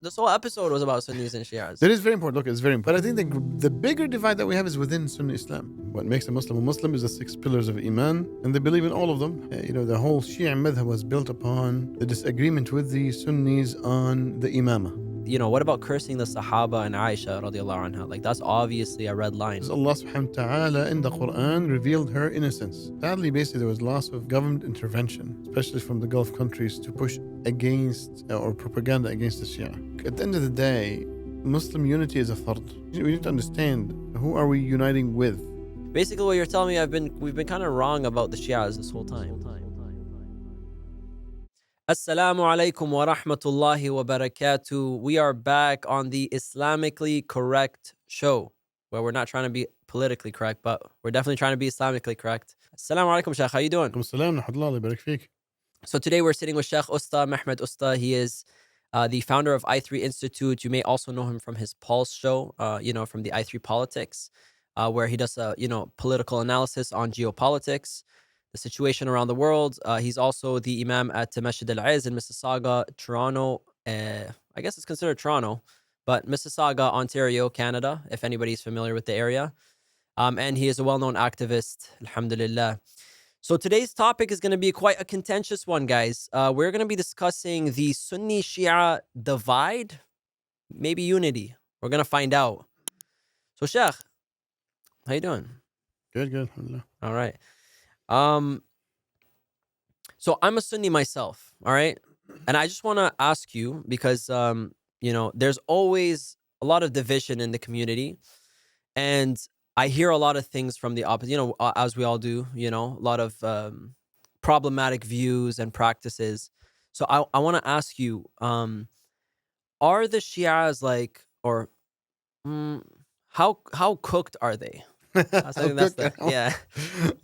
this whole episode was about Sunnis and Shias. That is very important. Look, it's very important. But I think the bigger divide that we have is within Sunni Islam. What makes a Muslim is the 6 pillars of Iman, and they believe in all of them. The whole Shia madhab was built upon the disagreement with the Sunnis on the Imamah. What about cursing the Sahaba and Aisha radiallahu anha? Like, that's obviously a red line. Allah subhanahu wa ta'ala in the Quran revealed her innocence. Sadly, basically, there was lots of government intervention, especially from the Gulf countries, to push against or propaganda against the Shia. At the end of the day, Muslim unity is a fard. We need to understand, who are we uniting with? Basically, what you're telling me, we've been kind of wrong about the Shias this whole time. Assalamu alaikum wa rahmatullahi wa barakatuh. We are back on the Islamically correct show, where we're not trying to be politically correct, but we're definitely trying to be Islamically correct. Assalamu alaikum, Sheikh. How you doing? So today we're sitting with Sheikh Usta, Mehdi Usta. He is the founder of I3 Institute. You may also know him from his Pulse show, from the I3 Politics, where he does political analysis on geopolitics, the situation around the world. He's also the Imam at Masjid Al-Izz in Mississauga, Toronto. I guess it's considered Toronto, but Mississauga, Ontario, Canada, if anybody's familiar with the area. And he is a well-known activist, alhamdulillah. So today's topic is going to be quite a contentious one, guys. We're going to be discussing the Sunni-Shia divide, maybe unity. We're going to find out. So, Sheikh, how you doing? Good, alhamdulillah. All right. So I'm a Sunni myself, all right? And I just want to ask you, because, there's always a lot of division in the community. And I hear a lot of things from the opposite, as we all do, a lot of problematic views and practices. So I want to ask you, are the Shias how cooked are they? I think that's yeah.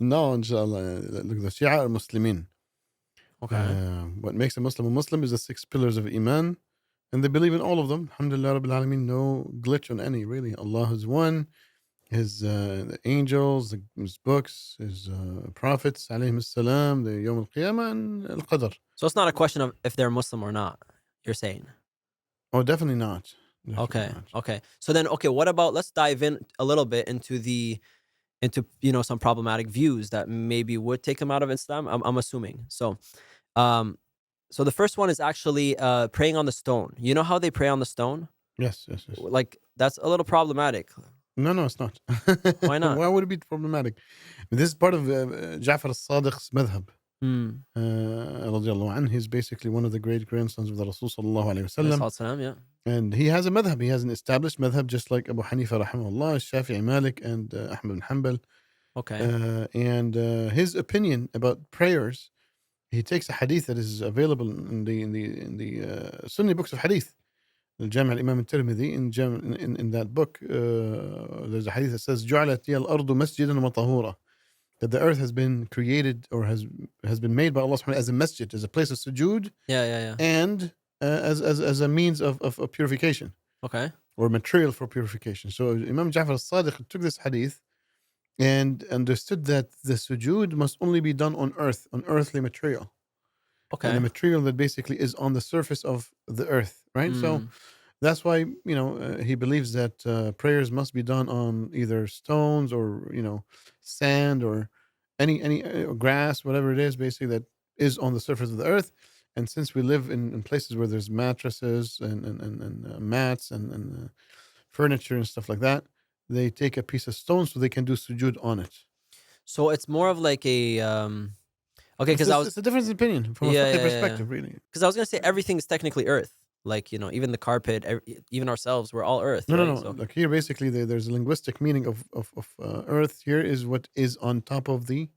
No, inshallah. Look, the Shia are Muslimin. Okay. What makes a Muslim is the 6 pillars of Iman, and they believe in all of them. Alhamdulillah Rabbil Alameen, no glitch on any, really. Allah is one, His angels, His books, His prophets, alayhim salam, the Yawm al-Qiyamah, and al-Qadr. So it's not a question of if they're Muslim or not, you're saying? Oh, definitely not. Okay. So then, what about, let's dive in a little bit into some problematic views that maybe would take them out of Islam. I'm assuming. So the first one is actually praying on the stone. You know how they pray on the stone? Yes. Like, that's a little problematic. No, it's not. Why not? Why would it be problematic? This is part of Ja'far al-Sadiq's madhab. He's basically one of the great grandsons of the Rasul sallallahu alayhi wasallam. Yeah. And he has a madhab. He has an established madhab, just like Abu Hanifa rahimahullah, Shafi'i, Malik, and Ahmad bin Hanbal. Okay. And his opinion about prayers, he takes a hadith that is available in the Sunni books of hadith. Al-Jami' al-Imam al-Tirmidhi, in that book, there's a hadith that says, جُعَلَتْ لِيَ الْأَرْضُ مَسْجِدًا وَطَهُورًا, that the earth has been created or has been made by Allah subhanahu wa ta'ala as a masjid, as a place of sujood, and as a means of purification. Okay. Or material for purification. So Imam Ja'far al-Sadiq took this hadith and understood that the sujood must only be done on earth, on earthly material. Okay. And a material that basically is on the surface of the earth, right? So that's why, he believes that prayers must be done on either stones or, sand or any grass, whatever it is, basically, that is on the surface of the earth. And since we live in places where there's mattresses and mats and furniture and stuff like that, they take a piece of stone so they can do sujood on it. So it's more of like a okay, because it's a different opinion from a fiqh perspective, really. Because I was gonna say everything is technically earth, like even the carpet, even ourselves, we're all earth. No, right? no. So, like here, basically, there's a linguistic meaning of earth. Here is what is on top of the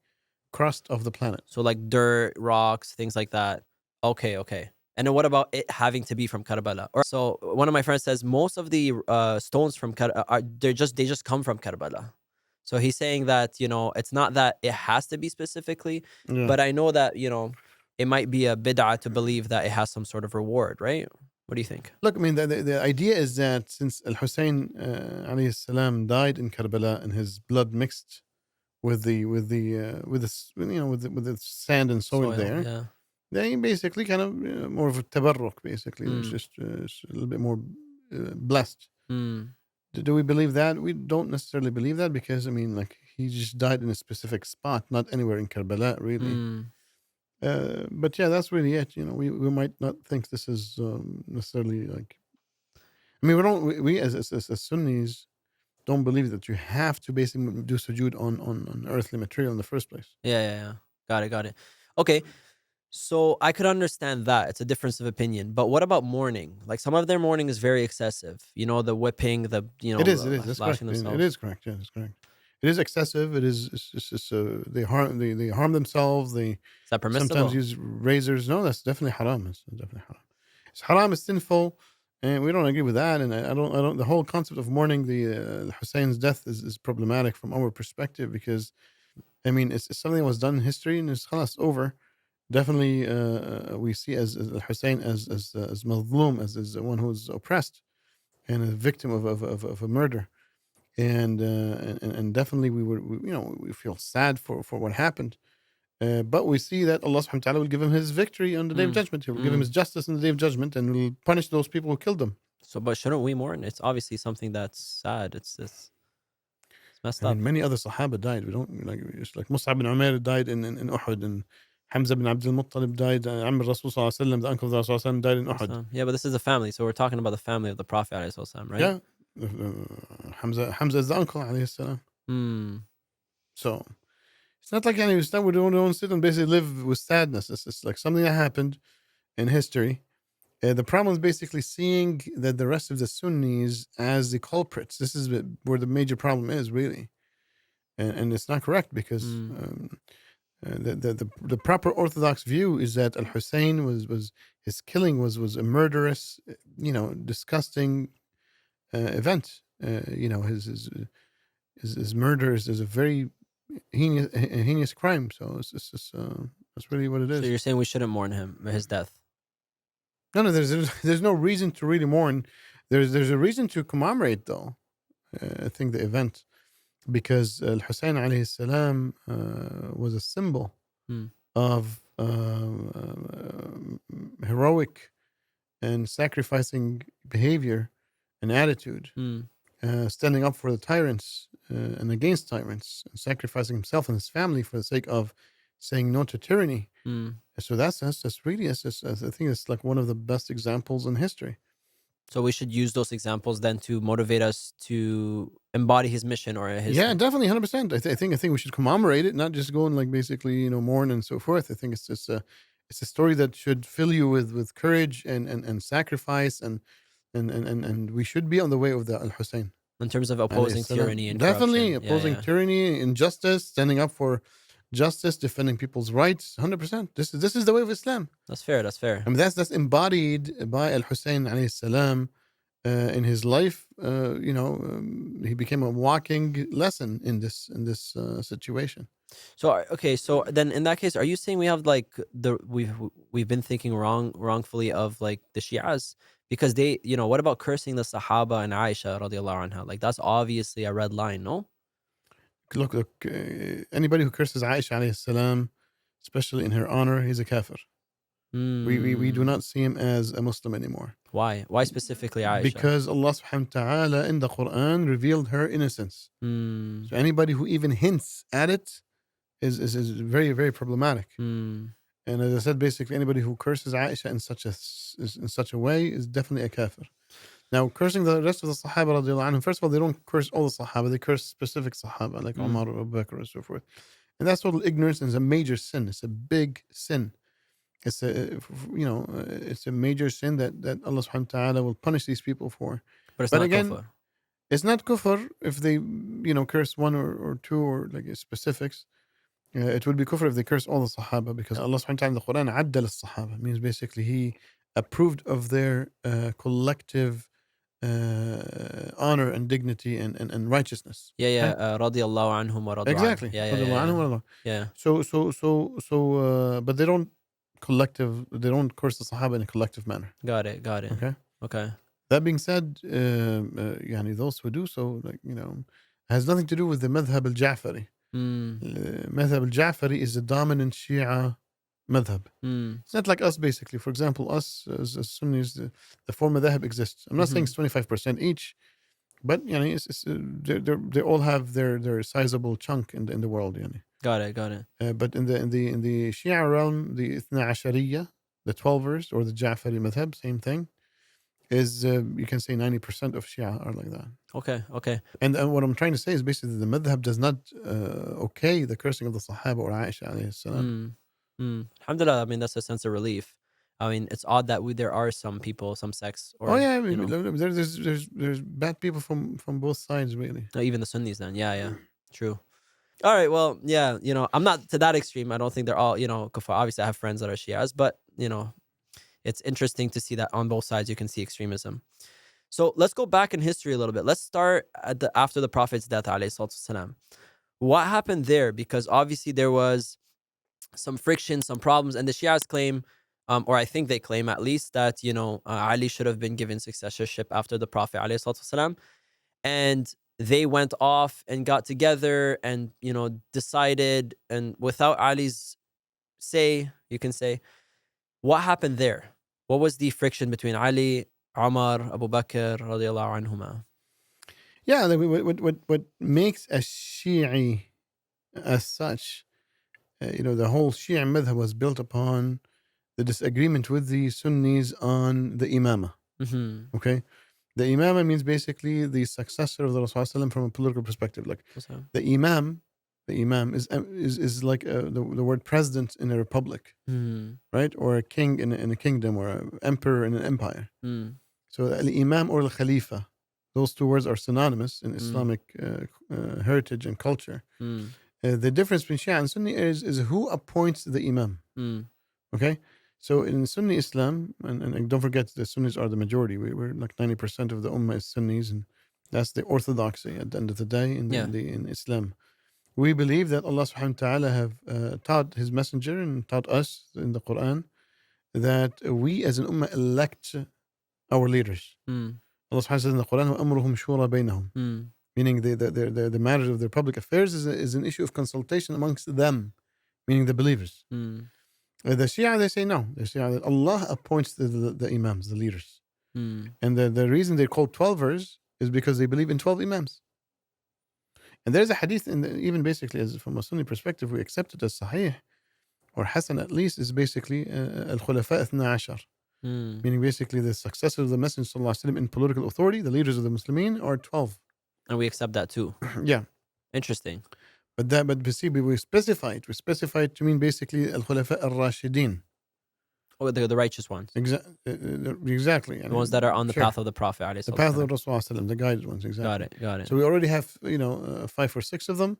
crust of the planet. So like dirt, rocks, things like that. Okay. And then what about it having to be from Karbala? So one of my friends says most of the stones from Karbala they just come from Karbala. So he's saying that it's not that it has to be specifically, but I know that it might be a bid'ah to believe that it has some sort of reward, right? What do you think? Look, I mean, the idea is that since Al-Hussein alayhi salam died in Karbala and his blood mixed with the sand and soil there. Yeah. They basically kind of more of a tabarruk, basically. It's Mm. just it's a little bit more blessed. Mm. Do we believe that? We don't necessarily believe that because, I mean, like, he just died in a specific spot, not anywhere in Karbala, really. Mm. But yeah, that's really it. We might not think this is necessarily like. I mean, we don't. We as Sunnis don't believe that you have to basically do sujood on earthly material in the first place. Yeah, yeah, yeah. Got it, got it. Okay. So I could understand that. It's a difference of opinion. But what about mourning? Like some of their mourning is very excessive. You know, the whipping, It is. It is. That's lashing correct. It themselves. is correct. Yeah, that's correct. It is excessive. It is. It's they harm themselves. They Is that sometimes permissible? use razors. No, that's definitely haram. It's definitely haram. It's haram. It's sinful, and we don't agree with that. And I don't. I don't. The whole concept of mourning the Hussein's death is problematic from our perspective because, I mean, it's something that was done in history and it's khalas over. Definitely, we see as Hussein as mazlum, as the one who's oppressed and a victim of a murder. And definitely we feel sad for what happened. But we see that Allah subhanahu wa ta'ala will give him his victory on the day of Mm. judgment. He will give him his Mm. justice on the day of judgment and will punish those people who killed him. So, but shouldn't we mourn? It's obviously something that's sad. It's messed I mean, up. many other Sahaba died. We don't like it's like Mus'ab bin Umair died in Uhud, and Hamza bin Abdul Muttalib died. Amr Rasul Sallallahu Alaihi Wasallam, the uncle of the Rasul Sallallahu Alaihi Wasallam, died in Uhud. Yeah, but this is a family, so we're talking about the family of the Prophet, ﷺ, right? Yeah, Hamza is the uncle alayhi salam. Hmm. So it's not like we don't sit and basically live with sadness. It's like something that happened in history. The problem is basically seeing that the rest of the Sunnis as the culprits. This is where the major problem is, really, and it's not correct because Mm. the proper Orthodox view is that Al Hussein was his killing was a murderous, disgusting event. His murder is a very heinous crime. So it's just, that's really what it So is. you're saying we shouldn't mourn his death? No, there's no reason to really mourn. There's a reason to commemorate though. I think the event because Al Hussein alayhi salam was a symbol Hmm. of heroic and sacrificing behavior and attitude, Hmm. standing up for the tyrants and against tyrants, and sacrificing himself and his family for the sake of saying no to tyranny. Hmm. So that's really, I think it's like one of the best examples in history. So we should use those examples then to motivate us to embody his mission or his. Yeah, definitely, 100%. I think we should commemorate it, not just go and like basically mourn and so forth. I think it's a story that should fill you with courage and sacrifice and we should be on the way of the Al Hussein. In terms of Alayhi opposing salam. tyranny and Definitely corruption. Yeah, opposing yeah. tyranny, injustice, standing up for justice, defending people's rights. 100%. This is the way of Islam. That's fair. That's fair. I mean, that's embodied by Al Hussein alayhi salam in his life. He became a walking lesson in this situation. So okay, so then in that case, are you saying we have like we've been thinking wrongfully of like the Shias because they, what about cursing the Sahaba and Aisha radiallahu anha? Like that's obviously a red line, no? Look. Anybody who curses Aisha alayhi salam, especially in her honor, he's a kafir. We do Hmm. not see him as a Muslim anymore. Why? Why specifically Aisha? Because Allah subhanahu wa ta'ala in the Quran revealed her innocence. Hmm. So anybody who even hints at it is very, very problematic. Hmm. And as I said, basically anybody who curses Aisha in such a way is definitely a kafir. Now, cursing the rest of the Sahaba radiallahu anhum, first of all, they don't curse all the Sahaba, they curse specific Sahaba like Hmm. Umar or Abu Bakr and so forth. And that's total ignorance and it's a major sin. It's a big sin. It's a major sin that Allah subhanahu wa ta'ala will punish these people for. But it's But not again, kufr. it's not kufr if they, curse one or two or like specifics. It would be kufr if they curse all the Sahaba because Allah subhanahu wa ta'ala in the Quran addal al-Sahaba means basically He approved of their collective honor and dignity and righteousness. Yeah, Okay? yeah. Radiallahu anhum wa radu an. Exactly. Yeah, yeah, Radiallahu yeah, anhu yeah. wa radu. Yeah. But they don't curse the Sahaba in a collective manner. Got it. Got it. Okay. Okay. That being said, those who do so, has nothing to do with the madhab al-Ja'fari. Hmm. Madhab al-Ja'fari is the dominant Shia madhab. Mm. It's not like us, basically. For example, us as Sunnis, the four madhab exists. I'm not saying it's 25% each, but they all have their sizable chunk in the world. Got it. But in the Shia realm, the Ithna Ashariya, the 12ers, or the Ja'fari madhab, same thing, is you can say 90% of Shia are like that. Okay. And what I'm trying to say is basically the madhab does not okay the cursing of the Sahaba or Aisha alayhi salam. Alhamdulillah, I mean, that's a sense of relief. I mean, it's odd that there are some people, some sects, or Oh yeah, I mean, there's bad people from both sides, really. even the Sunnis then. Yeah. True. All right, well, yeah, I'm not to that extreme. I don't think they're all, kuffar. Obviously, I have friends that are Shias, but, it's interesting to see that on both sides you can see extremism. So let's go back in history a little bit. Let's start after the Prophet's death, alayhi salatu wasalam. What happened there? Because obviously there was some friction, some problems, and the Shias claim, or I think they claim at least, that Ali should have been given successorship after the Prophet alayhi salatu wasalam, and they went off and got together and decided, and without Ali's say, you can say, what happened there? What was the friction between Ali, Umar, Abu Bakr radiallahu anhuma? Yeah, what makes a Shi'i as such, the whole Shia madhab was built upon the disagreement with the Sunnis on the imamah. Mm-hmm. Okay, the imamah means basically the successor of the Rasul from a political perspective. Like the imam is like the word president in a republic, right? Or a king in a kingdom, or an emperor in an empire. So al-imam or al-khalifa, those two words are synonymous in Islamic heritage and culture. The difference between Shia and Sunni is who appoints the imam. Okay, so in Sunni Islam, and don't forget the Sunnis are the majority. We're like 90% of the ummah is Sunnis, and that's the orthodoxy at the end of the day in Islam. We believe that Allah subhanahu wa ta'ala have taught his messenger and taught us in the Quran that we as an ummah elect our leaders. Allah subhanahu wa ta'ala says in the Quran, وَأَمْرُهُمْ شُورَى بَيْنَهُم, meaning the matters of their public affairs is an issue of consultation amongst them, meaning the believers. The Shia, they say no. The Shia, that Allah appoints the imams, the leaders. And the reason they're called 12ers is because they believe in 12 imams. And there's a hadith, even basically as from a Sunni perspective, we accept it as Sahih or Hasan at least, is basically Al-Khulafa Ithna Ashar. Meaning basically the successors of the Messenger ﷺ in political authority, the leaders of the Muslimin, are 12. And we accept that too. Yeah. Interesting. But see, we specify it. We specify it to mean basically Al-Khulafa Ar-Rashidin. Oh, the righteous ones. Exactly. The ones that are on the path of the Prophet. The path of Rasulullah, the guided ones, exactly. Got it. So we already have, 5 or 6 of them,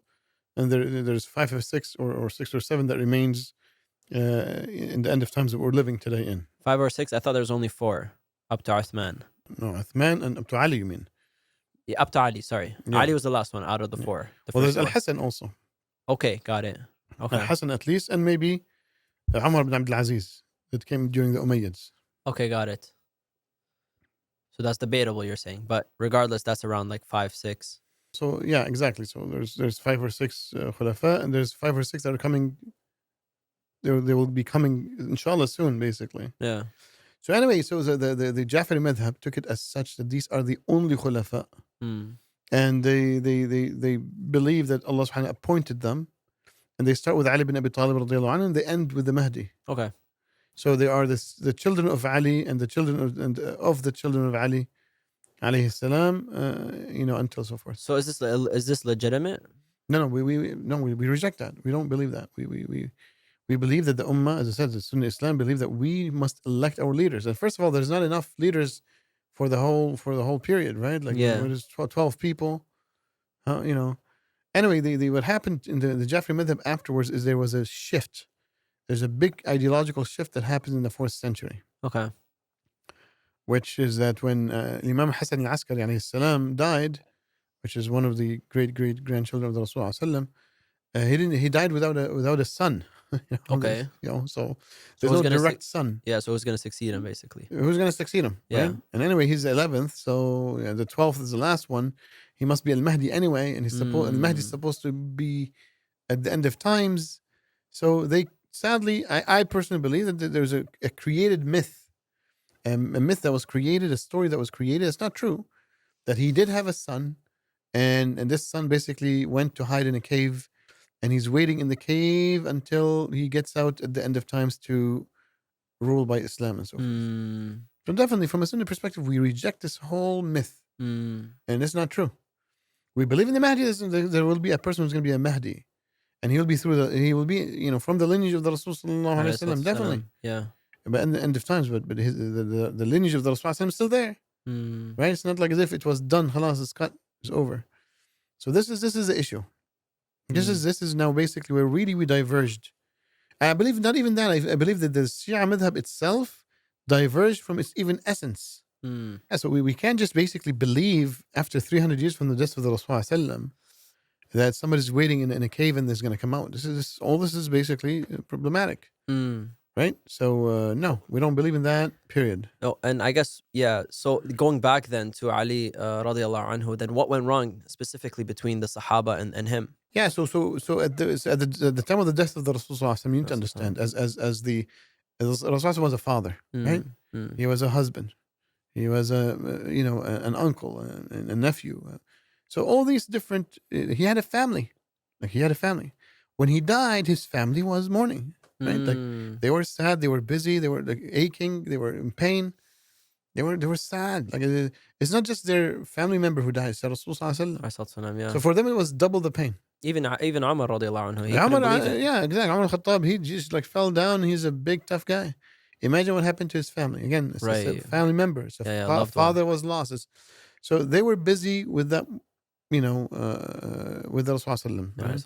and there's 5 or 6 or 6 or 7 that remains in the end of times that we're living today in. 5 or 6? I thought there was only 4, up to Uthman. No, Uthman and up to Ali, you mean? Yeah, up to Ali, sorry. Yeah. Ali was the last one out of the 4. Well, there's Al-Hasan also. Okay, got it. Okay. Al-Hasan at least, and maybe Umar ibn Abdul Aziz that came during the Umayyads. Okay, got it. So that's debatable, you're saying. But regardless, that's around like 5, 6. So yeah, exactly. So there's 5 or 6 khulafa, and there's 5 or 6 that are coming. They will be coming, inshallah, soon, basically. Yeah. So anyway, so the Ja'fari madhab took it as such that these are the only khulafa, and they believe that Allah subhanahu wa ta'ala appointed them, and they start with Ali bin Abi Talib radiallahu anhu, and they end with the Mehdi. Okay. So they are the children of Ali and the children of the children of Ali, alayhi salam, until so forth. So is this legitimate? No, we reject that. We don't believe that. We believe that the ummah, as I said, the Sunni Islam believe that we must elect our leaders. And first of all, there's not enough leaders for the whole period, right? Like there's 12 people, Anyway, what happened in the Ja'fari madhab afterwards is there was a shift. There's a big ideological shift that happened in the 4th century. Okay. Which is that when Imam Hassan al-Askari alayhi salam died, which is one of the great grandchildren of the Rasul sallallahu alaihi wasallam, he died without a son. Okay. So there's no direct son. Yeah, so who's going to succeed him, basically? Who's going to succeed him? Yeah. Right? And anyway, he's the 11th, so the 12th is the last one. He must be al-Mahdi anyway, and Al-Mahdi is supposed to be at the end of times. So they sadly, I personally believe that there's a created myth, a myth that was created, a story that was created. It's not true that he did have a son, and this son basically went to hide in a cave, and he's waiting in the cave until he gets out at the end of times to rule by Islam and so forth. So definitely, from a Sunni perspective, we reject this whole myth, and it's not true. We believe in the Mahdi. There will be a person who's going to be a Mahdi, and he will be from the lineage of the Rasul sallallahu alaihi wasallam. Definitely, yeah. But in the end of times, but the lineage of the Rasul sallallahu alaihi wasallam is still there, right? It's not like as if it was done. Halas, it's cut, it's over. So this is the issue. This is now basically where really we diverged. I believe not even that. I believe that the Shia madhab itself diverged from its even essence. Yeah, so we can't just basically believe after 300 years from the death of the Rasul that somebody's waiting in a cave and is going to come out. This is basically problematic, right? So no, we don't believe in that. Period. No, and I guess so going back then to Ali radiallahu anhu, then what went wrong specifically between the Sahaba and him? Yeah, so at the time of the death of the Rasul, you need to understand as the Rasul was a father, right? He was a husband. He was an uncle, a nephew. So all these different. He had a family. Like he had a family. When he died, his family was mourning. Right? Like they were sad. They were busy. They were like aching. They were in pain. They were sad. Like it's not just their family member who died. It's Rasul sallallahu yeah. So for them, it was double the pain. Even Umar radiallahu anhu. Yeah, exactly. Umar al-Khattab, he just like fell down. He's a big tough guy. Imagine what happened to his family. Again, it's a family member. It's father was lost. So they were busy with that, with the Rasul. Right?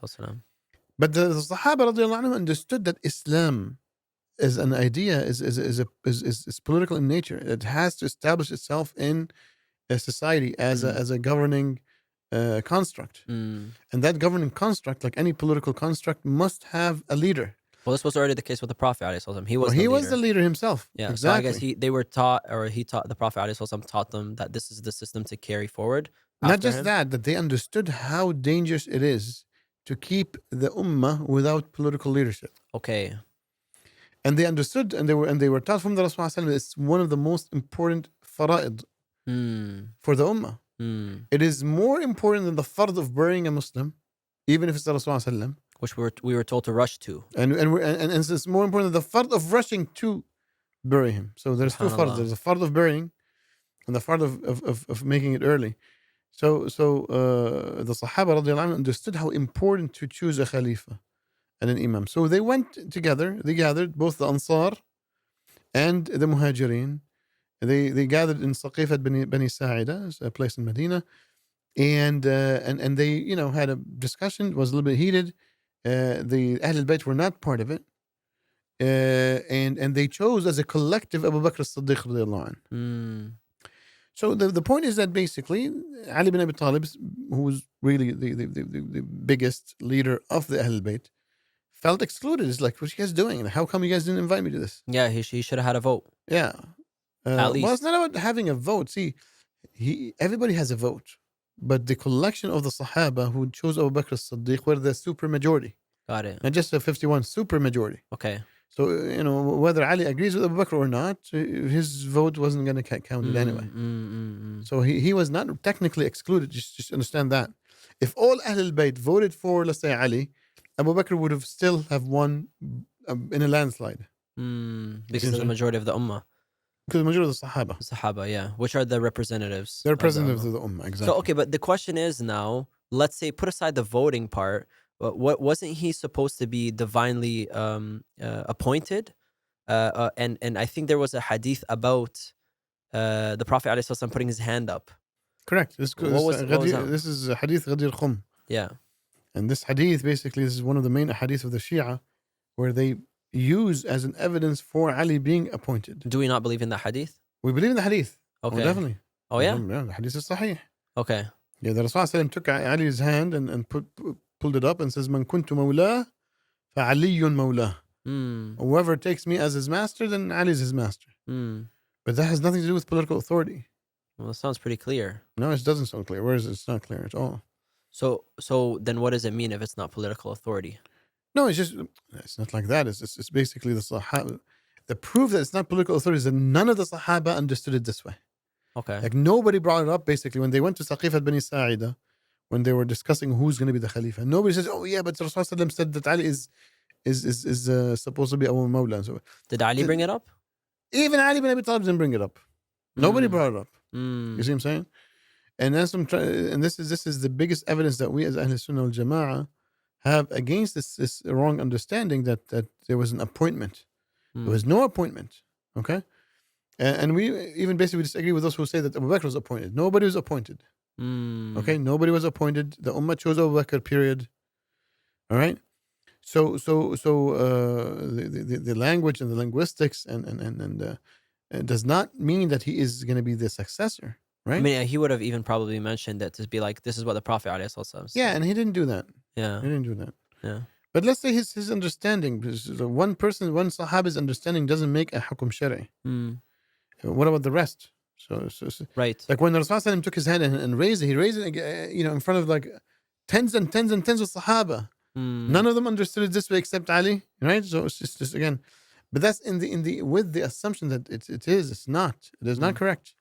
But the Sahaba radiallahu anhu understood that Islam is an idea, is political in nature. It has to establish itself in a society as a governing construct. And that governing construct, like any political construct, must have a leader. Well, this was already the case with the Prophet ﷺ. He was the leader himself. Yeah, exactly. So I guess they were taught, or he taught, the Prophet ﷺ taught them that this is the system to carry forward. Not just that they understood how dangerous it is to keep the ummah without political leadership. Okay. And they understood, and they were taught from the Rasul ﷺ, it's one of the most important fara'id for the ummah. It is more important than the fard of burying a Muslim, even if it's the Rasul ﷺ. Which we were told to rush to, and it's more important than the fard of rushing to bury him. So there's two fards. There's a fard of burying, and the fard of making it early. So the Sahaba radiallahu anhu understood how important to choose a Khalifa and an Imam. So they went together. They gathered both the Ansar and the Muhajirin. They gathered in Saqifat Bani Sa'ida, a place in Medina, and they had a discussion. It was a little bit heated. The Ahl al-Bayt were not part of it, and they chose as a collective Abu Bakr as-Siddiq radiallahu anhu. So the point is that basically Ali bin Abi Talib, who was really the biggest leader of the Ahl al-Bayt, felt excluded. It's like, what are you guys doing? How come you guys didn't invite me to this? Yeah, he should have had a vote. Yeah. At least. Well, it's not about having a vote. See, everybody has a vote. But the collection of the Sahaba who chose Abu Bakr as-Siddiq were the super majority. Got it. Not just a 51, super majority. Okay. So, whether Ali agrees with Abu Bakr or not, his vote wasn't going to count it anyway. So he was not technically excluded. Just understand that. If all Ahl al-Bayt voted for, let's say, Ali, Abu Bakr would have still have won in a landslide. Because of the majority of the Ummah. Because the majority of the Sahaba. Sahaba, yeah. Which are the representatives. They're representatives of the Ummah, exactly. So, okay, but the question is now, let's say, put aside the voting part, but wasn't he supposed to be divinely appointed? And I think there was a hadith about the Prophet ﷺ putting his hand up. Correct. This is hadith Ghadir Khum. Yeah. And this hadith, basically, this is one of the main hadiths of the Shia, where they use as an evidence for Ali being appointed. Do we not believe in the hadith? We believe in the hadith. Okay. Oh, definitely. Oh, yeah? Yeah, the hadith is sahih. Okay. Yeah, the Rasul took Ali's hand and pulled it up and says, Man kuntu mawlah, fa aliyun mawlah. Whoever takes me as his master, then Ali is his master. But that has nothing to do with political authority. Well, it sounds pretty clear. No, it doesn't sound clear. Where is it? It's not clear at all. So then what does it mean if it's not political authority? No, it's not like that. It's basically the Sahaba. The proof that it's not political authority is that none of the Sahaba understood it this way. Okay. Like nobody brought it up basically when they went to Saqif Bani Sa'ida, when they were discussing who's going to be the Khalifa. Nobody says, "Oh yeah, but Rasulullah said that Ali is supposed to be Abu Mawla." So Did Ali bring it up? even Ali bin Abi Talib didn't bring it up. Nobody brought it up. Mm. You see what I'm saying? And this is the biggest evidence that we as Ahl Sunnah wal Jama'ah have against this wrong understanding that there was an appointment. There was no appointment. Okay? And we even basically disagree with those who say that Abu Bakr was appointed. Nobody was appointed. Okay? Nobody was appointed. The Ummah chose Abu Bakr, period. All right? So the language and the linguistics and does not mean that he is going to be the successor. Right? I mean, he would have even probably mentioned that to be like, this is what the Prophet ﷺ said. Yeah, and he didn't do that. Yeah. He didn't do that. Yeah. But let's say his understanding, because one Sahabi's understanding doesn't make a hukum shari. What about the rest? So right. Like when the Rasul took his hand and raised it, he raised it, in front of like tens and tens and tens of Sahaba. None of them understood it this way except Ali, right? So it's just again, but that's in the with the assumption that it is not correct.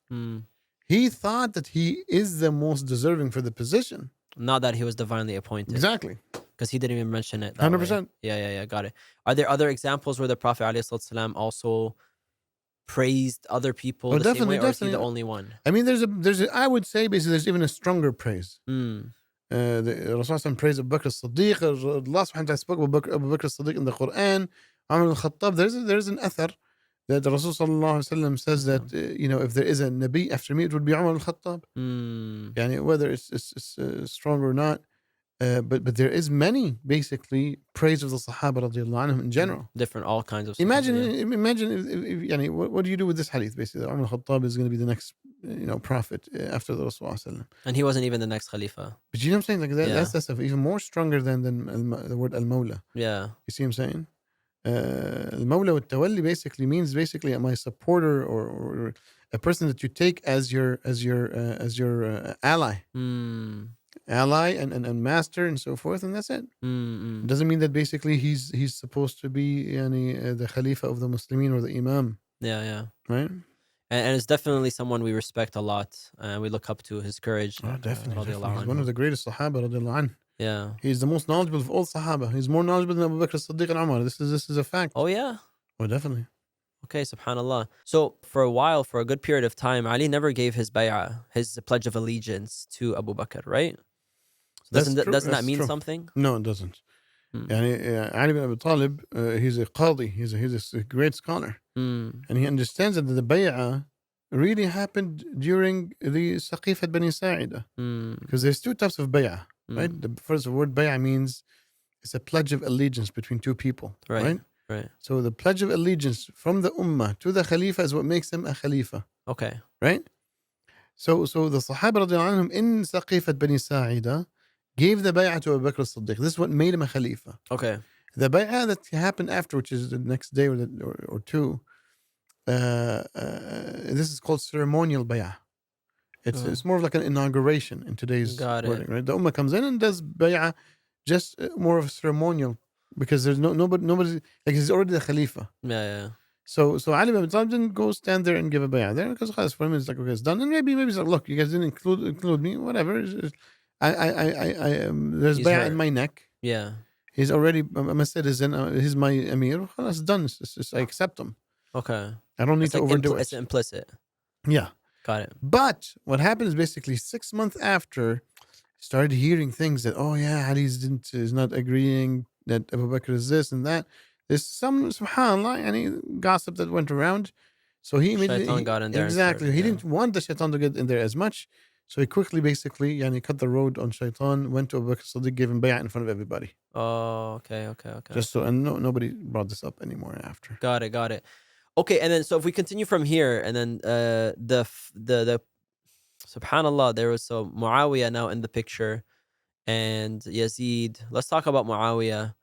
He thought that he is the most deserving for the position. Not that he was divinely appointed. Exactly. Because he didn't even mention it. 100%. Yeah, got it. Are there other examples where the Prophet ﷺ also praised other people the same way, or is he the only one? I mean, there's a I would say basically there's even a stronger praise. The Rasul praised Abu Bakr as-Siddiq. Allah subhanahu wa ta'ala spoke about Abu Bakr as-Siddiq in the Quran. Umar al-Khattab. There's an athar that the Rasul sallallahu alaihi wasallam says that if there is a Nabi after me, it would be Umar al-Khattab. Whether it's strong or not, but there is many basically praise of the Sahaba radiallahu anhum in general. Different, all kinds of. Imagine if what do you do with this hadith? Basically, Umar al-Khattab is going to be the next prophet after the Rasul sallallahu alaihi wasallam. And he wasn't even the next Khalifa. But you know what I'm saying? Like that's even more stronger than the word al-Mawla. Yeah. You see what I'm saying? Al-Mawla wa tawalli basically means my supporter or a person that you take as your ally, ally and master and so forth, and that's it. It doesn't mean that basically he's supposed to be the Khalifa of the Muslimin or the Imam. Yeah. Right. And it's definitely someone we respect a lot. We look up to his courage. Definitely. He's one of the greatest Sahaba radiallahu anhu. Yeah. He's the most knowledgeable of all Sahaba. He's more knowledgeable than Abu Bakr as-Siddiq and Umar. This is a fact. Oh yeah. Oh, definitely. Okay, subhanallah. So for a while, for a good period of time, Ali never gave his bay'ah, his pledge of allegiance to Abu Bakr, right? Doesn't that mean something? No, it doesn't. Ali bin Abi Talib, he's a qadi, he's a great scholar. And he understands that the bay'ah really happened during the Saqif Bani Sa'ida. Because there's two types of bay'ah, right? The first word bay'ah means it's a pledge of allegiance between two people, right? Right. So the pledge of allegiance from the ummah to the khalifa is what makes him a khalifa. Okay. Right? So the Sahaba radiallahu anhum in Saqifat Bani Sa'ida gave the bay'ah to Abu Bakr as-Siddiq. This is what made him a khalifa. Okay. The bay'ah that happened after, which is the next day or two, this is called ceremonial bay'ah. It's more of like an inauguration in today's wording, right? The ummah comes in and does bay'ah, just more of a ceremonial, because there's nobody like he's already the khalifa. Yeah. So Ali bin Abi Talib didn't go stand there and give a bay'ah there, because for him it's like, okay, it's done. And maybe it's like, look, you guys didn't include me, whatever. There's bay'ah in my neck. Yeah. He's already, I'm a citizen. He's my emir. It's done. I accept him. Okay. I don't need to overdo it. It's implicit. Yeah. Got it. But what happened is basically 6 months after, started hearing things that, oh yeah, Ali is not agreeing that Abu Bakr is this and that. There's some, subhanAllah, any gossip that went around. So he immediately... Shaitan got in there. Exactly. He didn't want the shaitan to get in there as much. So he quickly basically cut the road on shaitan, went to Abu Bakr Siddiq, gave him bay'ah in front of everybody. Oh, okay. Just so, and nobody brought this up anymore after. Got it. Okay, and then so if we continue from here, and then the subhanallah, there was Muawiya now in the picture, and Yazid. Let's talk about Muawiya.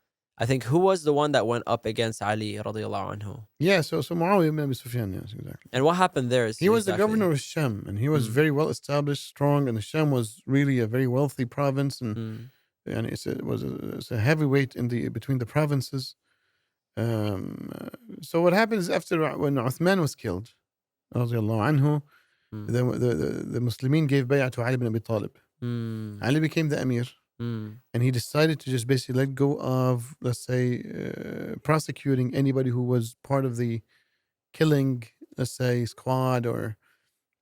I think who was the one that went up against Ali radiallahu anhu? Yeah, so Muawiya ibn Abi Sufyan, yes, exactly. And what happened there? He was the governor of Sham, and he was very well established, strong, and the Sham was really a very wealthy province, and And it's a heavyweight between the provinces. So what happens after when Uthman was killed, radiallahu anhu, Mm. the Muslimin gave bay'ah to Ali ibn Abi Talib. Mm. Ali became the emir, Mm. and he decided to just basically let go of, let's say, prosecuting anybody who was part of the killing, let's say, squad or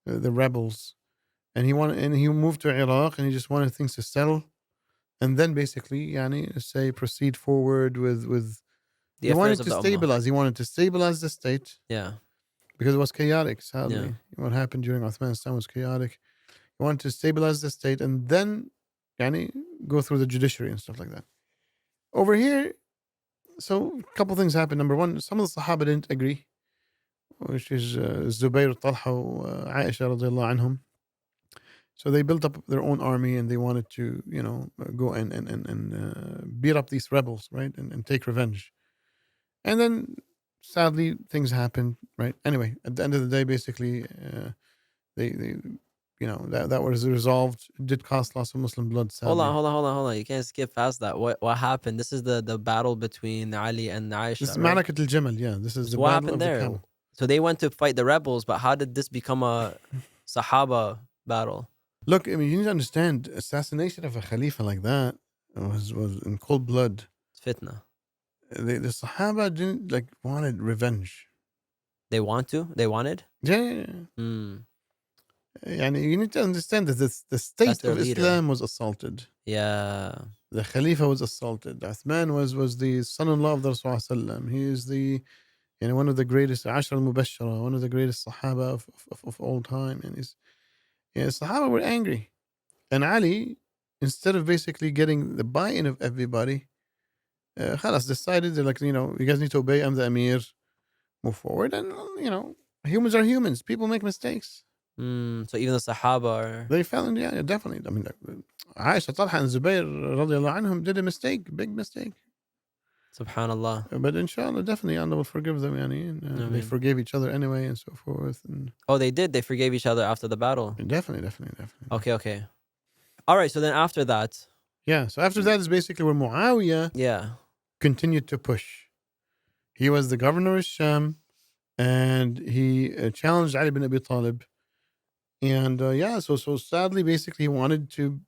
the rebels. And he moved to Iraq, and he just wanted things to settle, and then basically, yani, say, proceed forward with. The He affairs wanted of to the ummah. stabilize. He wanted to stabilize the state Yeah. because it was chaotic. Yeah. Sadly, what happened during Uthman's time was chaotic. He wanted to stabilize the state and then, yani, go through the judiciary and stuff like that. Over here, so a couple things happened. Number one, some of the Sahaba didn't agree, which is Zubayr, Talha, Aisha radiallahu anhum. So they built up their own army and they wanted to, go and beat up these rebels, right, and take revenge. And then, sadly, things happened, right? Anyway, at the end of the day, basically, they that was resolved. It did cost lots of Muslim blood, Hold on, sadly. hold on. You can't skip past that. What happened? This is the battle between Ali and This Aisha, is right? Ma'arakat al-Jamal, yeah. This is the So what battle happened of the there? camel. So they went to fight the rebels, but how did this become a Sahaba battle? Look, I mean, you need to understand, assassination of a Khalifa like that was in cold blood. It's fitna. The Sahaba didn't wanted revenge. They wanted? Yeah. Mm. Yani, you need to understand that the That's state their of leader. Islam was assaulted. Yeah. The Khalifa was assaulted. Uthman was the son-in-law of the Rasul. He is one of the greatest Ashar al-Mubashara, one of the greatest Sahaba of all time. And Sahaba were angry. And Ali, instead of basically getting the buy-in of everybody, khalas, decided they're like, you guys need to obey. I'm the Amir. Move forward. And, humans are humans. People make mistakes. So even the Sahaba are... They fell in, yeah, definitely. I mean, Aisha, Talha, and Zubair, radiallahu anhum, did a mistake, big mistake. Subhanallah. But inshallah, definitely Allah will forgive them. Yani, they forgave each other anyway and so forth. And Oh, they did? They forgave each other after the battle? definitely. Okay. All right, so then after that... Yeah, so after that is basically where Muawiya continued to push. He was the governor of Sham, and he challenged Ali bin Abi Talib. And so sadly, basically, he wanted to,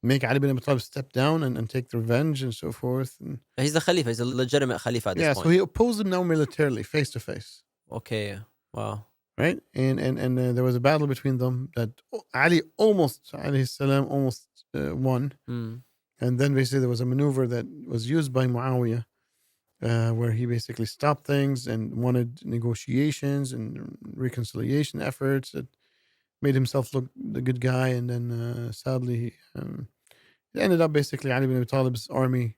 make Ali bin Abi Talib step down and take revenge and so forth. And He's the Khalifa. He's a legitimate Khalifa at this point. so he opposed him now militarily, face to face. Okay, wow. Right? And there was a battle between them that Ali alayhi salam, almost won. And then basically there was a maneuver that was used by Muawiya, where he basically stopped things and wanted negotiations and reconciliation efforts that made himself look the good guy. And then sadly, it ended up basically Ali bin Abi Talib's army.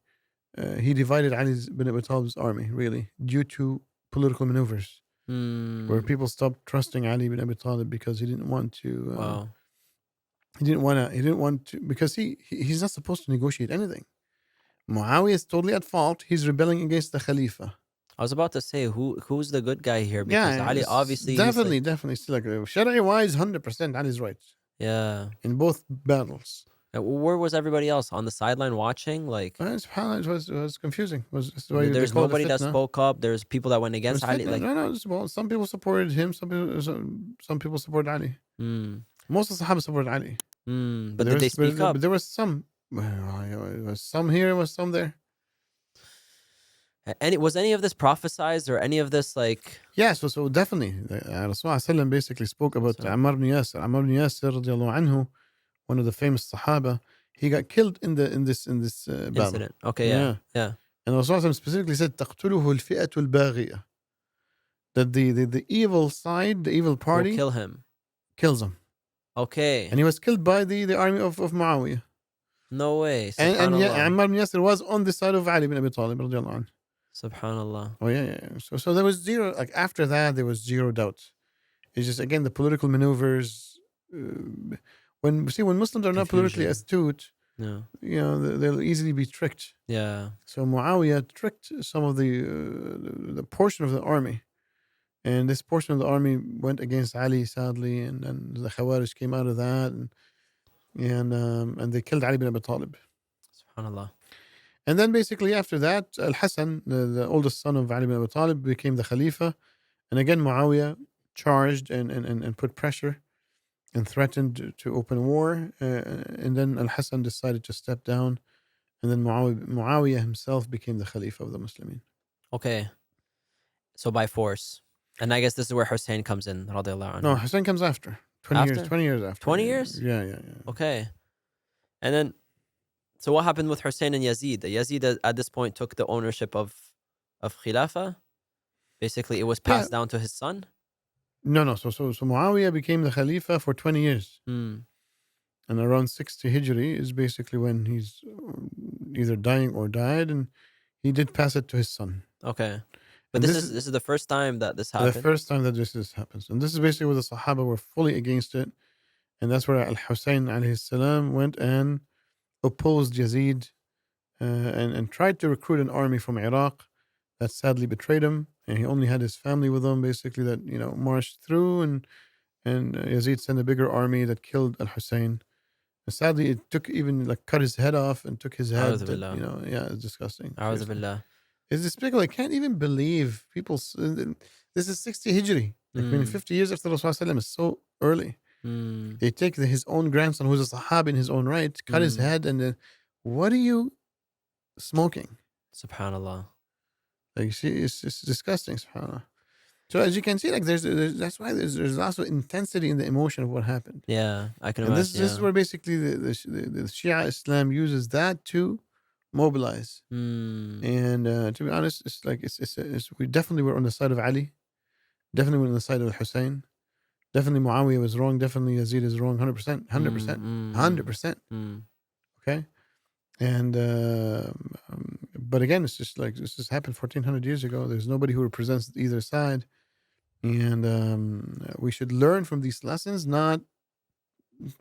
He divided Ali bin Abi Talib's army, really, due to political maneuvers, where people stopped trusting Ali bin Abi Talib because he didn't want to. Wow. He didn't want to because he's not supposed to negotiate anything. Muawiya is totally at fault. He's rebelling against the Khalifa. I was about to say who's the good guy here, because Ali obviously definitely still Shari'i wise, 100% Ali's right. Yeah. In both battles. Where was everybody else on the sideline watching? Like, it was confusing. there's nobody that spoke up. There's people that went against Ali. Like, well, some people supported him. Some people supported Ali. Most of the Sahaba supported Ali. But did they speak up? But there was some. It was some here, it was some there. Was any of this prophesized or any of this like? Yeah, so definitely, Rasulullah basically spoke about Ammar ibn Yasir. Ammar ibn Yasir, radiallahu anhu, one of the famous Sahaba. He got killed in this battle. Incident. Okay, yeah. And Rasulullah specifically said, "تقتله الفئة الباغية." That the evil side, the evil party, will kill him. Kills him. Okay. And he was killed by the army of Muawiya. No way. And Ammar ibn Yasir was on the side of Ali bin Abi Talib, radiallahu anhu. Subhanallah. Oh yeah. So there was zero. Like after that, there was zero doubt. It's just again the political maneuvers. When Muslims are not politically astute, they'll easily be tricked. Yeah. So Muawiya tricked some of the portion of the army, and this portion of the army went against Ali, sadly, and then the Khawarij came out of that, and and they killed Ali bin Abi Talib. Subhanallah. And then basically after that, Al-Hassan, the oldest son of Ali bin Abi Talib, became the Khalifa. And again, Muawiya charged and put pressure and threatened to open war. And then Al-Hassan decided to step down. And then Muawiya himself became the Khalifa of the Muslimin. Okay. So by force. And I guess this is where Hussein comes in, radiallahu anhu. No, Hussein comes after. 20 years after. 20 years? Yeah. Okay. And then, so what happened with Hussein and Yazid? Yazid at this point took the ownership of Khilafah. Basically, it was passed down to his son. No. So Muawiya became the Khalifa for 20 years. And around 60 Hijri is basically when he's either dying or died, and he did pass it to his son. Okay. But this is the first time that this happened? The first time that this happens. And this is basically where the Sahaba were fully against it. And that's where Al-Hussein alayhi salam went and opposed Yazid and tried to recruit an army from Iraq that sadly betrayed him. And he only had his family with him, basically, that, marched through. And Yazid sent a bigger army that killed Al-Hussein. And sadly, it took even cut his head off and took his head. It's disgusting. It's despicable. I can't even believe people. This is 60 Hijri. 50 years after Rasulullah is so early. They take his own grandson, who's a Sahabi in his own right, cut his head, and then, what are you smoking? Subhanallah. It's disgusting. Subhanallah. So as you can see, that's why there's also intensity in the emotion of what happened. Yeah, I can imagine. This is where basically the Shia Islam uses that to mobilize. And to be honest, we definitely were on the side of Ali. Definitely were on the side of Hussein. Definitely Muawiya was wrong. Definitely Yazid is wrong. 100%. 100%. Okay. And but again, it's just this just happened 1400 years ago. There's nobody who represents either side. And we should learn from these lessons, not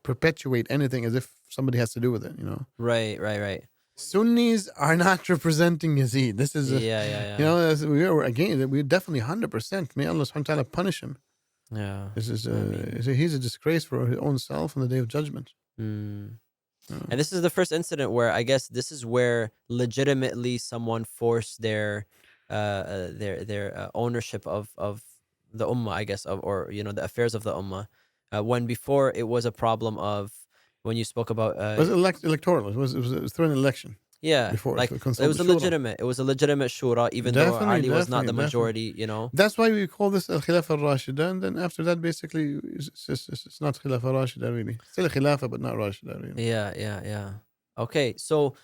perpetuate anything as if somebody has to do with it, Right. Sunnis are not representing Yazid. This is we're definitely 100%. May Allah subhanahu wa ta'ala punish him. Yeah. This is he's a disgrace for his own self on the day of judgment. And this is the first incident where I guess this is where legitimately someone forced their ownership of the ummah, I guess, or the affairs of the ummah. When before it was a problem of, when you spoke about it was electoral. It was through an election. Yeah, before it was a legitimate shura, even though Ali was not the majority. That's why we call this al-Khilafah al-Rashida, and then after that, basically, it's not Khilafah al-Rashida really. Still a Khilafah, but not Rashida really. Yeah. Okay, so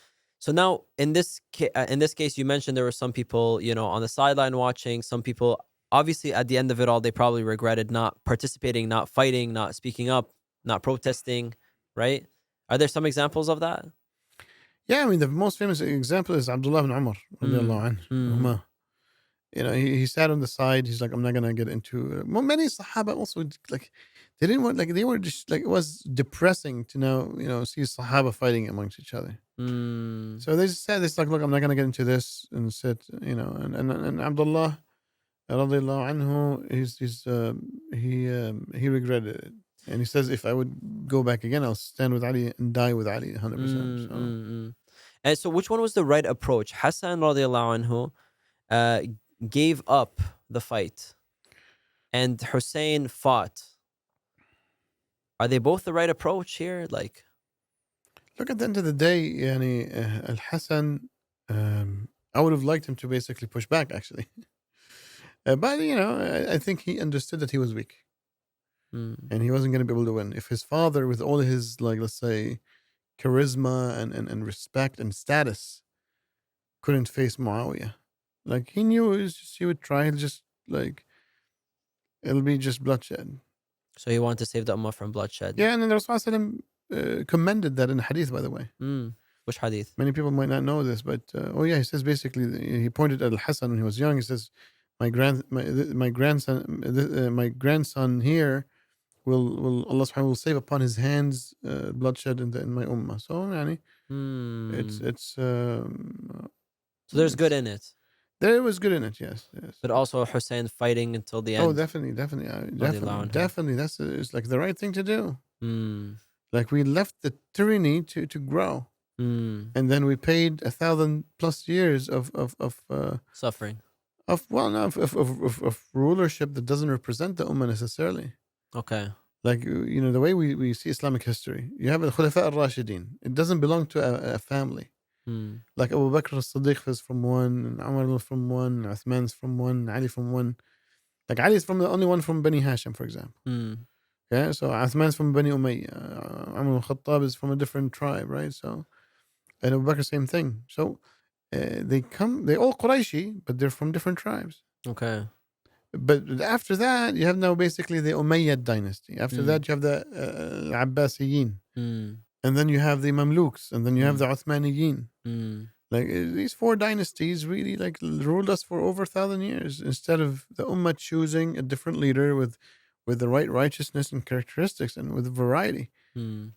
now in this case, you mentioned there were some people, on the sideline watching. Some people, obviously, at the end of it all, they probably regretted not participating, not fighting, not speaking up, not protesting. Right? Are there some examples of that? Yeah, I mean, the most famous example is Abdullah ibn Umar. He sat on the side. He's like, I'm not gonna get into. Many Sahaba also they didn't want, they were just it was depressing to now see Sahaba fighting amongst each other. So they just said this, look, I'm not gonna get into this, and said, and Abdullah radiallahu anhu, he regretted it. And he says, if I would go back again, I'll stand with Ali and die with Ali 100%. And so which one was the right approach? Hassan radiallahu anhu gave up the fight, and Hussein fought. Are they both the right approach here? Look, at the end of the day, Al-Hassan, I would have liked him to basically push back, actually. But, I think he understood that he was weak. And he wasn't going to be able to win. If his father, with all his, let's say, charisma and respect and status, couldn't face Muawiya, he knew he would try. It'll be just bloodshed. So he wanted to save the ummah from bloodshed. Yeah, and then the Rasul commended that in hadith, by the way. Which hadith? Many people might not know this, but he says basically, he pointed at Al-Hassan when he was young. He says, my grandson here will Allah subhanahu will save upon his hands bloodshed in my ummah. So it's so there's good in it. There was good in it, yes. But also Hussein fighting until the end. Oh, definitely. That's it's the right thing to do. Like we left the tyranny to grow, and then we paid 1,000+ years Suffering. of rulership that doesn't represent the ummah necessarily. Okay. Like the way we see Islamic history, you have the Khulafa al-Rashidin. It doesn't belong to a family. Like Abu Bakr as-Siddiq is from one, and Umar is from one, Uthman's from one, Ali from one. Like Ali is from the only one from Bani Hashim, for example. Yeah, so Uthman's from Bani Umayyah. Umar al-Khattab is from a different tribe, right? So, and Abu Bakr, same thing. So they all Qurayshi, but they're from different tribes. Okay. But after that, you have now basically the Umayyad dynasty. After that, you have the Abbasiyin. And then you have the Mamluks. And then you have the Uthmaniyin. Like these four dynasties really like ruled us for over 1,000 years instead of the Ummah choosing a different leader with the right righteousness and characteristics and with variety.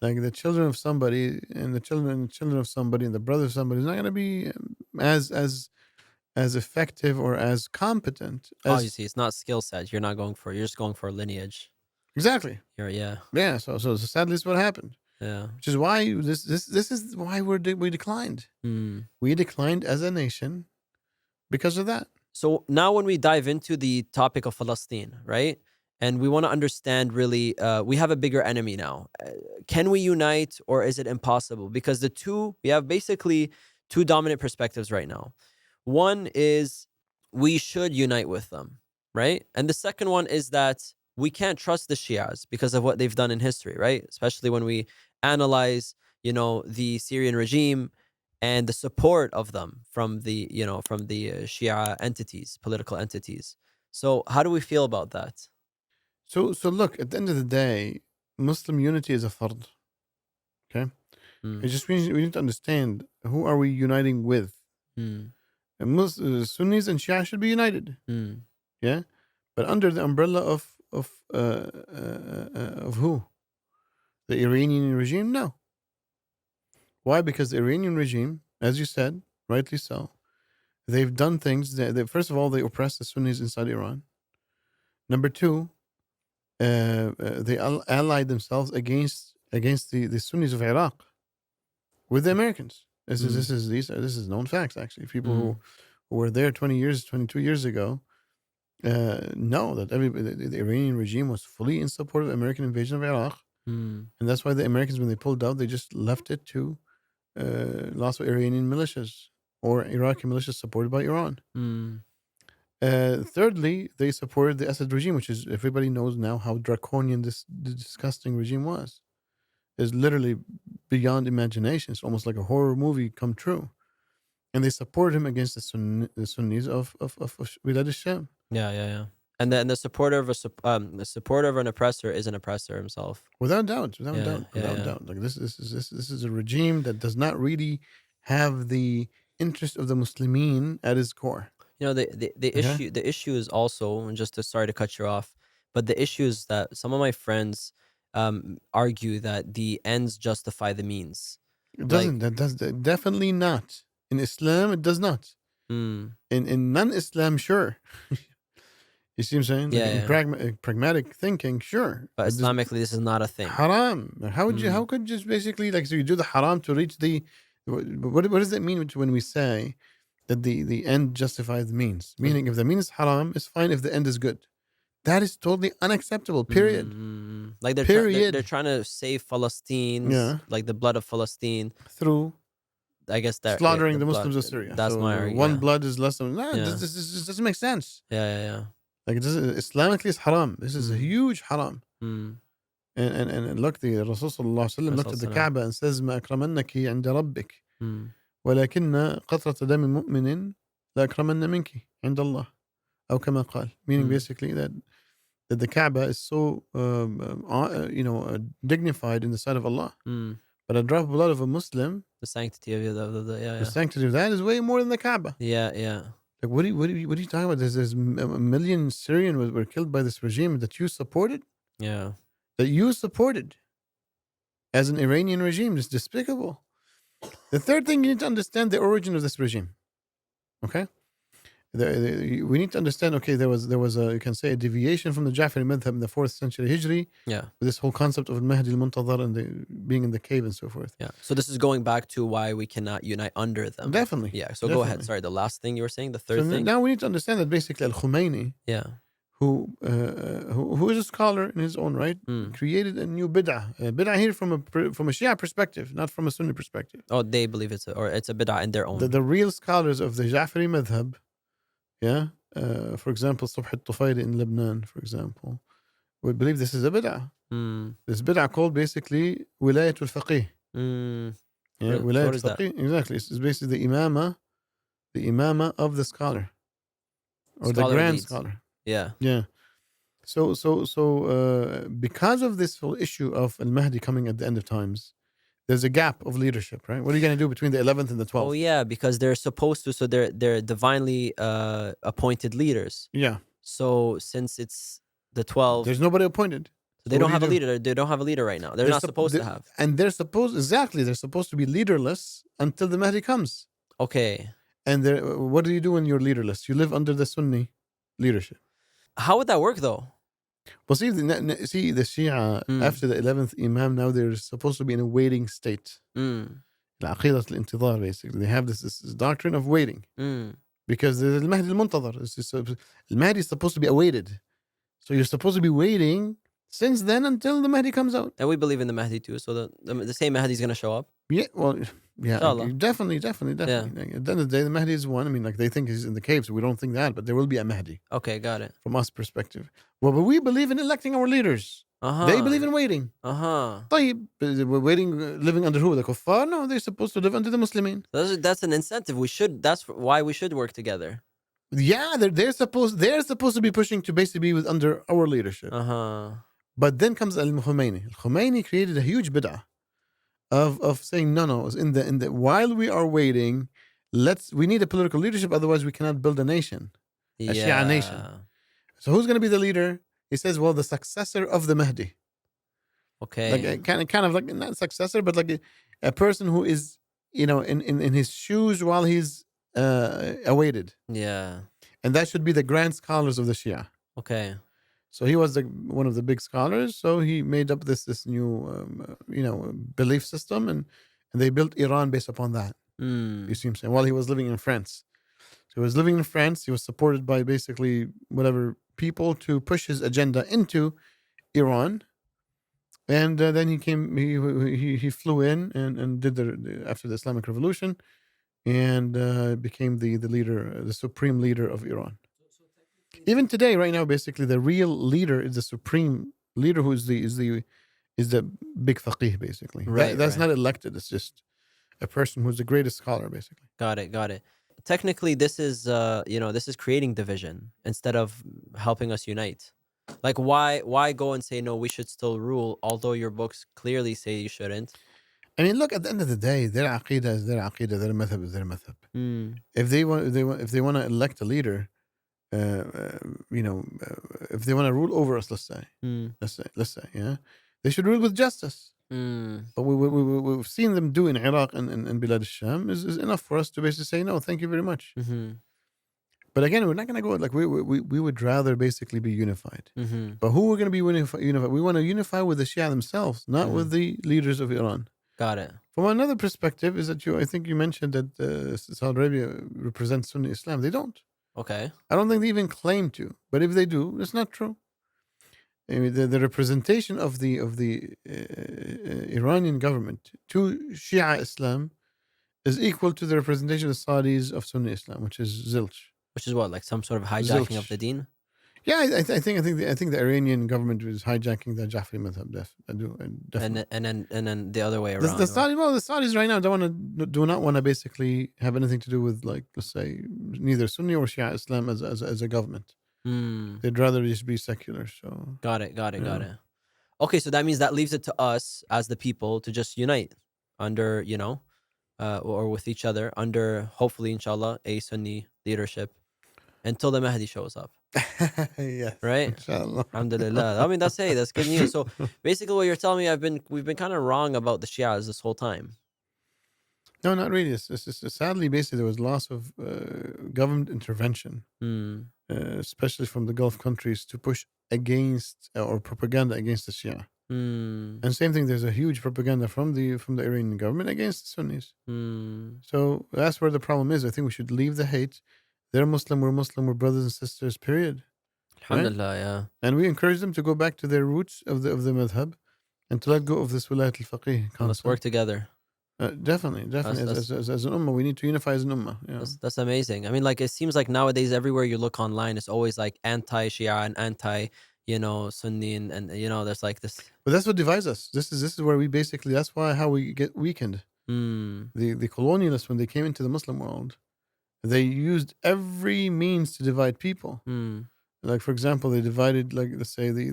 Like the children of somebody and the children of somebody and the brother of somebody is not going to be as effective or as competent as Obviously, it's not skill set. You're just going for lineage. exactly. Yeah. So sadly, it's what happened. Yeah. Which is why this is why we declined. We declined as a nation because of that. So now when we dive into the topic of Palestine, right? And we want to understand really, we have a bigger enemy now. Can we unite or is it impossible? Because we have basically two dominant perspectives right now. One is we should unite with them, right? And the second one is that we can't trust the Shias because of what they've done in history, right? Especially when we analyze, the Syrian regime and the support of them from the Shia entities, political entities. So how do we feel about that? So look, at the end of the day, Muslim unity is a fard. Okay, it just means we need to understand who are we uniting with. And Sunnis and Shia should be united. Yeah, but under the umbrella of who? The Iranian regime? No. Why? Because the Iranian regime, as you said, rightly so, they've done things that first of all, they oppress the Sunnis inside Iran. Number two, they allied themselves against the Sunnis of Iraq with the Americans. This is known facts actually. People who were there 22 years ago know that the Iranian regime was fully in support of the American invasion of Iraq. And that's why the Americans, when they pulled out, they just left it to lots of Iranian militias or Iraqi militias supported by Iran. Thirdly, they supported the Assad regime, which is everybody knows now how draconian the disgusting regime was. It's literally beyond imagination. It's almost like a horror movie come true. And they supported him against the Sunnis of Bilad al-Sham. Yeah. And then the supporter of an oppressor is an oppressor himself. Without doubt. Like this is a regime that does not really have the interest of the Muslimin at its core. The issue is also, and just sorry to cut you off, but the issue is that some of my friends argue that the ends justify the means. It doesn't. That does definitely not. In Islam, it does not. In non-Islam, sure. You see what I'm saying? In pragmatic thinking, sure. But Islamically, this is not a thing. Haram. How could just basically so you do the haram to reach the what does that mean when we say that the end justifies the means? Meaning, if the means is haram, it's fine if the end is good. That is totally unacceptable. Period. Like they're trying to save Palestine, like the blood of Palestine through, I guess, that slaughtering the Muslims of Syria. That's my argument. One blood is less than this doesn't make sense. Yeah. Like it doesn't, Islamically, it's haram. This is a huge haram. And look, the Rasul sallallahu alaihi wasallam looked at the Kaaba and says, "Ma akramannaki 'inda rabbik, walakinna qatrata dami mu'minin la akramanna minki 'inda Allah." Aw kama qal. Meaning basically that the Kaaba is so dignified in the sight of Allah. But a drop of blood of a Muslim, the sanctity of the sanctity of that is way more than the Kaaba. Yeah. Like what are you talking about? There's a million Syrians were killed by this regime that you supported. Yeah. That you supported as an Iranian regime. It's despicable. The third thing, you need to understand the origin of this regime. Okay? We need to understand. Okay, there was a, you can say, a deviation from the Ja'fari madhab in the 4th century Hijri. Yeah. This whole concept of Mehdi al-Muntadhar and being in the cave and so forth. Yeah. So this is going back to why we cannot unite under them. Definitely. Yeah. So go ahead. Sorry, the last thing you were saying, the third thing. Now we need to understand that basically Al-Khomeini, Yeah. who is a scholar in his own right, created a new bid'ah. Bid'ah here from a Shia perspective, not from a Sunni perspective. Oh, they believe it's a bid'ah in their own. The real scholars of the Ja'fari madhab, yeah, for example, Subh al-Tufayli in Lebanon, for example, would believe this is a bid'ah. This bid'ah called basically wilayat al-faqih. Yeah, wilayat al-faqih, exactly. It's basically the imama of the scholar, or the grand scholar. Yeah. Yeah. So because of this whole issue of al-Mahdi coming at the end of times, there's a gap of leadership, right? What are you going to do between the 11th and the 12th? Oh yeah, because they're supposed to. So they're divinely appointed leaders. Yeah. So since it's the 12, there's nobody appointed. So they don't have a leader. They don't have a leader right now. They're not supposed to have. And they're supposed to be leaderless until the Mahdi comes. Okay. And what do you do when you're leaderless? You live under the Sunni leadership. How would that work though? Well, see the Shia after the 11th Imam, now they're supposed to be in a waiting state. Al-Aqidat al-Intidhar, basically. They have this doctrine of waiting. Because there's al-Mahdi al-Muntadhar. Al-Mahdi is supposed to be awaited. So you're supposed to be waiting since then until the Mahdi comes out. And we believe in the Mahdi too. So the same Mahdi is going to show up. Yeah, well, yeah, Inshallah. Definitely. Yeah. At the end of the day, the Mahdi is one. I mean, like, they think he's in the cave, so we don't think that, but there will be a Mahdi. Okay, got it. From us perspective. Well, but we believe in electing our leaders. They believe in waiting. We're waiting, living under who? The kuffar? No, they're supposed to live under the Muslimin. That's an incentive. That's why we should work together. Yeah, they're supposed to be pushing to basically be under our leadership. But then comes Al-Khomeini. Al-Khomeini created a huge bid'ah of saying no. In the while we are waiting, we need a political leadership. Otherwise, we cannot build a nation, a Shia nation. So who's going to be the leader? He says, well, the successor of the Mahdi. Okay, like kind of like not successor, but like a person who is in his shoes while he's awaited. Yeah, and that should be the grand scholars of the Shia. Okay. So he was one of the big scholars. So he made up this new, belief system, and they built Iran based upon that. You see what I'm saying? While he was living in France. So he was living in France. He was supported by basically whatever people to push his agenda into Iran. And then he came, he flew in and did after the Islamic Revolution, and became the leader, the supreme leader of Iran. Even today, right now, basically the real leader is the supreme leader, who is the big faqih, basically. Right. That's not elected. It's just a person who's the greatest scholar, basically. Got it. Technically, this is this is creating division instead of helping us unite. Like, why go and say no? We should still rule, although your books clearly say you shouldn't. I mean, look, at the end of the day, their aqidah is their aqidah, their madhab is their madhab. If they want to elect a leader, if they want to rule over us, let's say, yeah, they should rule with justice. But we've seen them do in Iraq and Bilad al-Sham is enough for us to basically say no, thank you very much. But again, we're not going to go like we would rather basically be unified. But who we're going to be unified? We want to unify with the Shia themselves, not with the leaders of Iran. Got it. From another perspective, is that I think you mentioned that Saudi Arabia represents Sunni Islam. They don't. Okay. I don't think they even claim to. But if they do, that's not true. I mean, the representation of the Iranian government to Shia Islam is equal to the representation of the Saudis of Sunni Islam, which is zilch. Which is what, like some sort of hijacking of the deen? Yeah, I think the Iranian government was hijacking the Ja'fari madhab. Definitely. And then the other way around. The Saudis right now do not want to basically have anything to do with, like, let's say, neither Sunni or Shia Islam as a government. They'd rather just be secular. So got it. Okay, so that means that leaves it to us as the people to just unite under, or with each other under, hopefully, inshallah, a Sunni leadership until the Mahdi shows up. Yes, right? Inshallah. Alhamdulillah. I mean, that's good news. So basically, what you're telling me, we've been kind of wrong about the Shias this whole time. No, not really. Sadly, basically, there was loss of government intervention, Mm. especially from the Gulf countries, to push against or propaganda against the Shia. Mm. And same thing, there's a huge propaganda from the Iranian government against the Sunnis. Mm. So that's where the problem is. I think we should leave the hate. They're Muslim, we're brothers and sisters, period. Right? Alhamdulillah, yeah. And we encourage them to go back to their roots of the madhab and to let go of this wilayat al-faqih And let's work concept. together. Definitely. As an ummah, we need to unify as an ummah. Yeah. That's amazing. I mean, like, it seems like nowadays everywhere you look online, it's always like anti-Shia and anti, Sunni, and there's like this. But that's what divides us. This is where we basically, that's why how we get weakened. Mm. The colonialists, when they came into the Muslim world, they used every means to divide people. Mm. Like, for example, they divided, like, let's say, the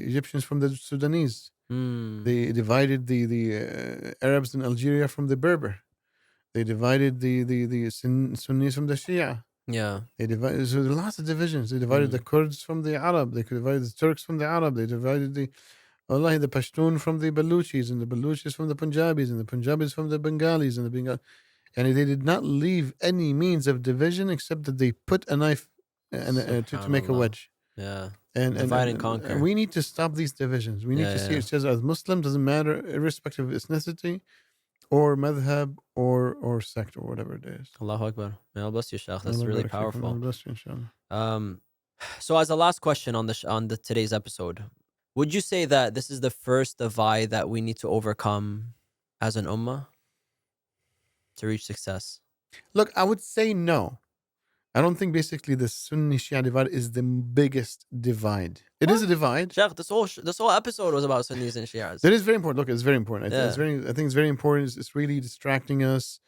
Egyptians from the Sudanese. Mm. They divided the Arabs in Algeria from the Berber. They divided the Sunnis from the Shia. Yeah. They divided, so there are lots of divisions. They divided the Kurds from the Arab. They divided the Turks from the Arab. They divided the Pashtun from the Baluchis, and the Baluchis from the Punjabis, and the Punjabis from the Bengalis, and the Bengal. And they did not leave any means of division except that they put a knife to make a Subhanallah. wedge. Yeah. And Divide and conquer. we need to stop these divisions. We need Yeah, to see yeah. it says as Muslim, doesn't matter, irrespective of ethnicity or madhab or sect or whatever it is. Allahu Akbar. May Allah bless you, Shaykh. That's Allah really barak fikum. Allah powerful. bless you, inshallah. So as a last question on the today's episode, would you say that this is the first divide that we need to overcome as an ummah to reach success? Look, I would say no. I don't think basically the Sunni-Shia divide is the biggest divide. It is a divide. Sheikh, this whole episode was about Sunnis and Shias. That is very important. Look, it's very important. Yeah. I think it's very important. It's really distracting us.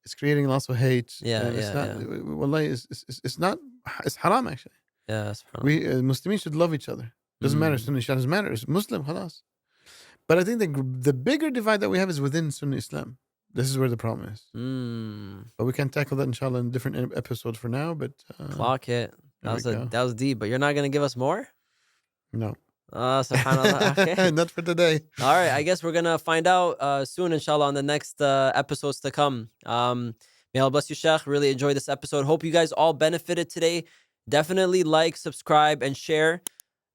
It's creating lots of hate. Yeah, and it's yeah, not. Wallahi, it's not. It's haram actually. Yeah, We Muslims should love each other. Doesn't matter. Sunni Shia doesn't matter. It's Muslim, khalas. But I think the bigger divide that we have is within Sunni Islam. This is where the problem is. But we can tackle that inshallah in different episodes for now. But clock it. That was deep. But you're not gonna give us more? No. Subhanallah. Okay. Not for today. All right. I guess we're gonna find out soon, inshallah, on the next episodes to come. May Allah bless you, Sheikh. Really enjoyed this episode. Hope you guys all benefited today. Definitely like, subscribe, and share.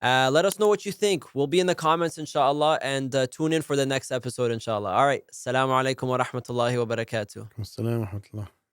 Let us know what you think. We'll be in the comments, inshallah, and tune in for the next episode, inshallah. All right. Assalamu alaikum wa rahmatullahi wa barakatuh. Assalamu alaikum wa rahmatullah.